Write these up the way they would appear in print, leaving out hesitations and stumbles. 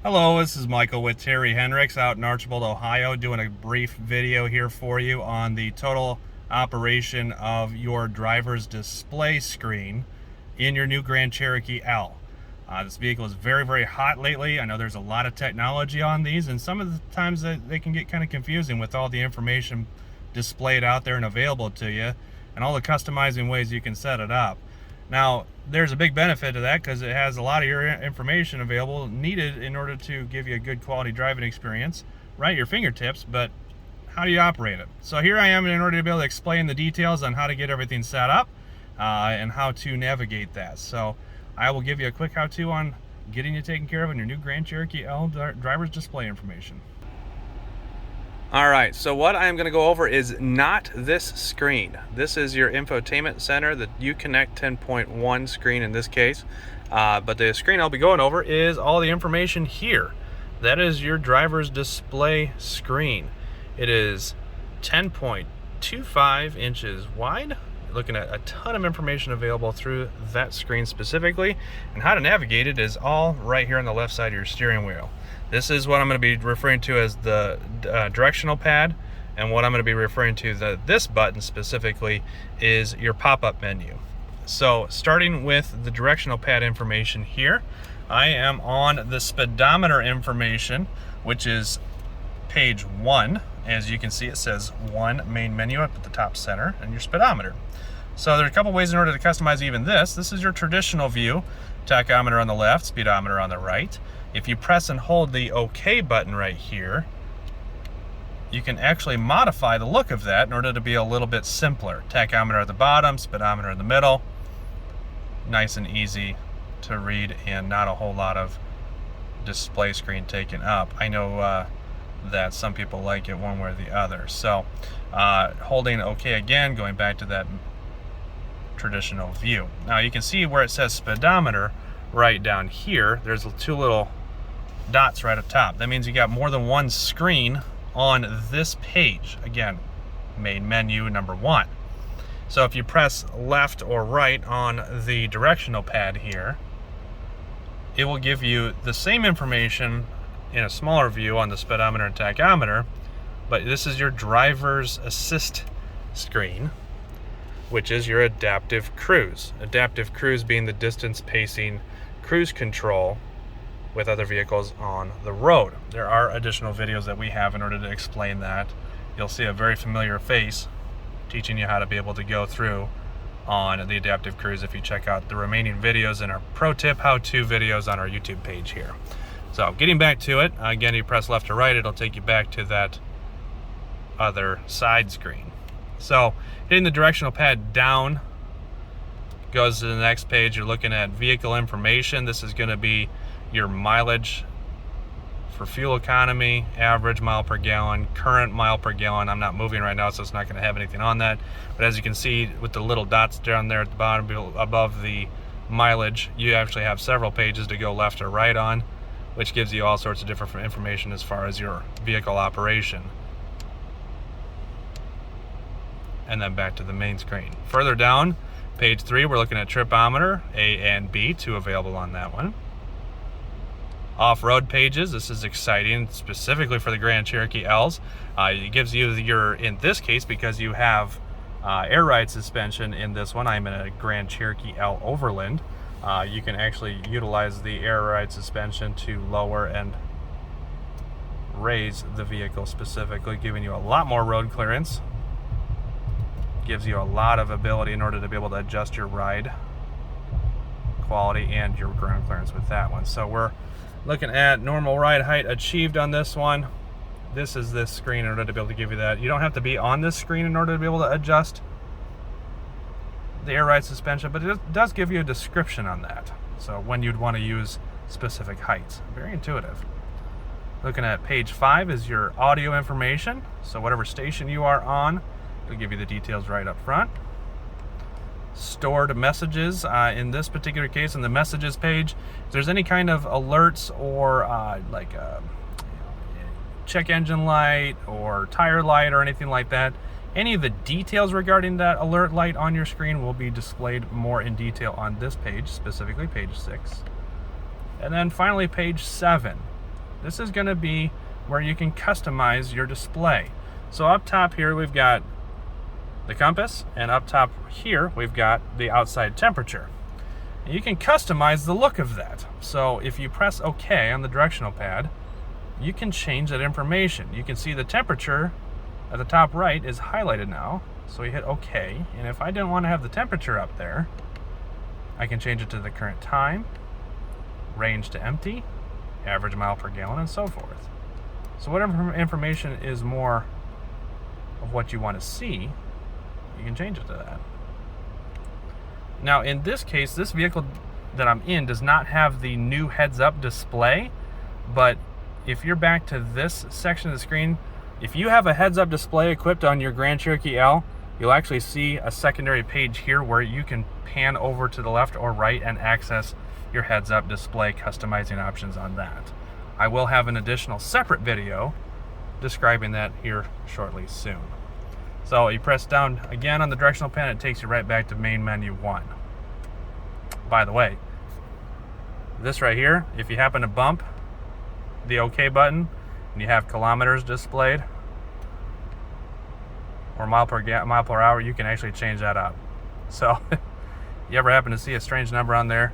Hello, this is Michael with Terry Henricks out in Archbold, Ohio, doing a brief video here for you on the total operation of your driver's display screen in your new Grand Cherokee L. This vehicle is very, very hot lately. I know there's a lot of technology on these, and some of the times they can get kind of confusing with all the information displayed out there and available to you, and all the customizing ways you can set it up. Now, there's a big benefit to that because it has a lot of your information available needed in order to give you a good quality driving experience right at your fingertips, but how do you operate it? So here I am in order to be able to explain the details on how to get everything set up and how to navigate that. So I will give you a quick how-to on getting you taken care of in your new Grand Cherokee L driver's display information. All right, so what I'm going to go over is not this screen. This is your Infotainment Center, the Uconnect 10.1 screen in this case. But the screen I'll be going over is all the information here. That is your driver's display screen. It is 10.25 inches wide. You're looking at a ton of information available through that screen specifically. And how to navigate it is all right here on the left side of your steering wheel. This is what I'm going to be referring to as the directional pad, and what I'm going to be referring to this button specifically is your pop-up menu. So starting with the directional pad information here, I am on the speedometer information, which is page 1. As you can see, it says 1 main menu up at the top center and your speedometer. So there's a couple ways in order to customize even this. This is your traditional view, tachometer on the left, speedometer on the right. If you press and hold the OK button right here, you can actually modify the look of that in order to be a little bit simpler. Tachometer at the bottom, speedometer in the middle. Nice and easy to read and not a whole lot of display screen taken up. I know that some people like it one way or the other. So holding OK again, going back to that traditional view. Now you can see where it says speedometer right down here, there's two little dots right up top. That means you got more than one screen on this page. Again, main menu number 1. So if you press left or right on the directional pad here, it will give you the same information in a smaller view on the speedometer and tachometer, but this is your driver's assist screen, which is your adaptive cruise. Adaptive cruise being the distance pacing cruise control with other vehicles on the road. There are additional videos that we have in order to explain that. You'll see a very familiar face teaching you how to be able to go through on the adaptive cruise if you check out the remaining videos in our pro tip how-to videos on our YouTube page here. So getting back to it, again, you press left or right, it'll take you back to that other side screen. So hitting the directional pad down goes to the next page. You're looking at vehicle information. This is going to be your mileage for fuel economy, average mile per gallon, current mile per gallon. I'm not moving right now, so it's not going to have anything on that. But as you can see with the little dots down there at the bottom above the mileage, you actually have several pages to go left or right on, which gives you all sorts of different information as far as your vehicle operation. And then back to the main screen. Further down, page 3, we're looking at tripometer, A and B, 2 available on that one. Off-road pages, this is exciting, specifically for the Grand Cherokee L's. It gives you in this case, because you have air ride suspension in this one, I'm in a Grand Cherokee L Overland, you can actually utilize the air ride suspension to lower and raise the vehicle specifically, giving you a lot more road clearance. Gives you a lot of ability in order to be able to adjust your ride quality and your ground clearance with that one. So we're looking at normal ride height achieved on this one. This is this screen in order to be able to give you that. You don't have to be on this screen in order to be able to adjust the air ride suspension, but it does give you a description on that. So when you'd want to use specific heights. Very intuitive. Looking at page 5 is your audio information. So whatever station you are on, it'll give you the details right up front. Stored messages, in this particular case, in the messages page, if there's any kind of alerts or like a check engine light or tire light or anything like that, any of the details regarding that alert light on your screen will be displayed more in detail on this page, specifically page 6. And then finally page 7 this is going to be where you can customize your display. So up top here we've got the compass, and up top here we've got the outside temperature. And you can customize the look of that. So if you press OK on the directional pad, you can change that information. You can see the temperature at the top right is highlighted now. So we hit OK, and if I didn't want to have the temperature up there, I can change it to the current time, range to empty, average mile per gallon, and so forth. So whatever information is more of what you want to see, you can change it to that. Now in this case, this vehicle that I'm in does not have the new heads-up display, but if you're back to this section of the screen, if you have a heads-up display equipped on your Grand Cherokee L, you'll actually see a secondary page here where you can pan over to the left or right and access your heads-up display customizing options on that. I will have an additional separate video describing that here shortly soon. So you press down again on the directional pad, it takes you right back to main menu 1. By the way, this right here, if you happen to bump the OK button and you have kilometers displayed or mile per hour, you can actually change that up. So you ever happen to see a strange number on there,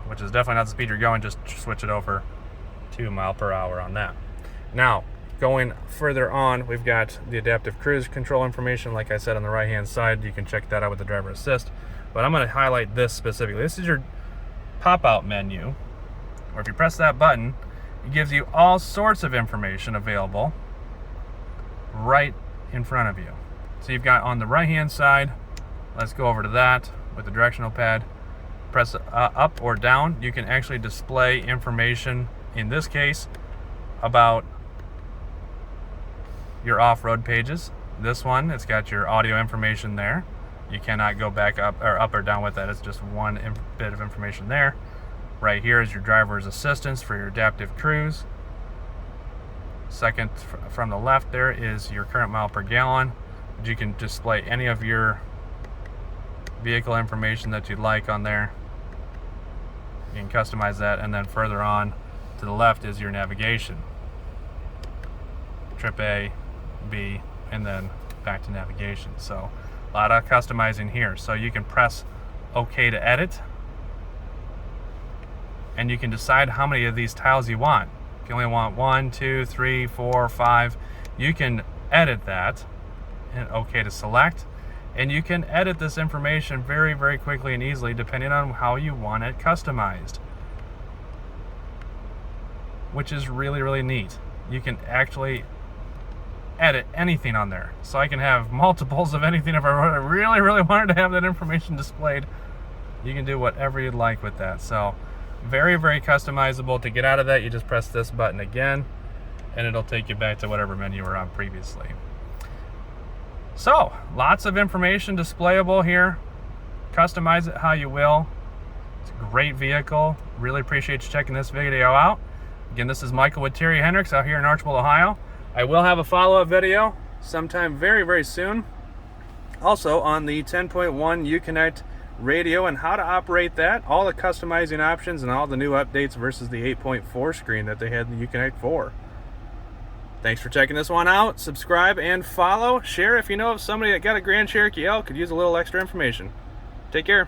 which is definitely not the speed you're going, just switch it over to mile per hour on that. Now going further on, we've got the adaptive cruise control information. Like I said, on the right hand side, you can check that out with the driver assist, but I'm going to highlight this specifically. This is your pop-out menu, where if you press that button, it gives you all sorts of information available right in front of you. So you've got on the right hand side, let's go over to that with the directional pad, press up or down, you can actually display information, in this case, about your off-road pages. This one, it's got your audio information there. You cannot go back up or down with that. It's just one bit of information there. Right here is your driver's assistance for your adaptive cruise. Second from the left there is your current mile per gallon. You can display any of your vehicle information that you'd like on there. You can customize that, and then further on to the left is your navigation. Trip A, B, and then back to navigation. So a lot of customizing here. So you can press OK to edit, and you can decide how many of these tiles you want. If you only want 1, 2, 3, 4, 5, you can edit that and OK to select, and you can edit this information very, very quickly and easily depending on how you want it customized, which is really, really neat. You can actually edit anything on there. So I can have multiples of anything. If I really, really wanted to have that information displayed, you can do whatever you'd like with that. So very, very customizable. To get out of that, you just press this button again, and it'll take you back to whatever menu you were on previously. So lots of information displayable here. Customize it how you will. It's a great vehicle. Really appreciate you checking this video out. Again, this is Michael with Terry Henricks out here in Archbold, Ohio. I will have a follow-up video sometime very, very soon. Also on the 10.1 Uconnect radio and how to operate that, all the customizing options and all the new updates versus the 8.4 screen that they had in the Uconnect 4. Thanks for checking this one out. Subscribe and follow. Share if you know of somebody that got a Grand Cherokee L could use a little extra information. Take care.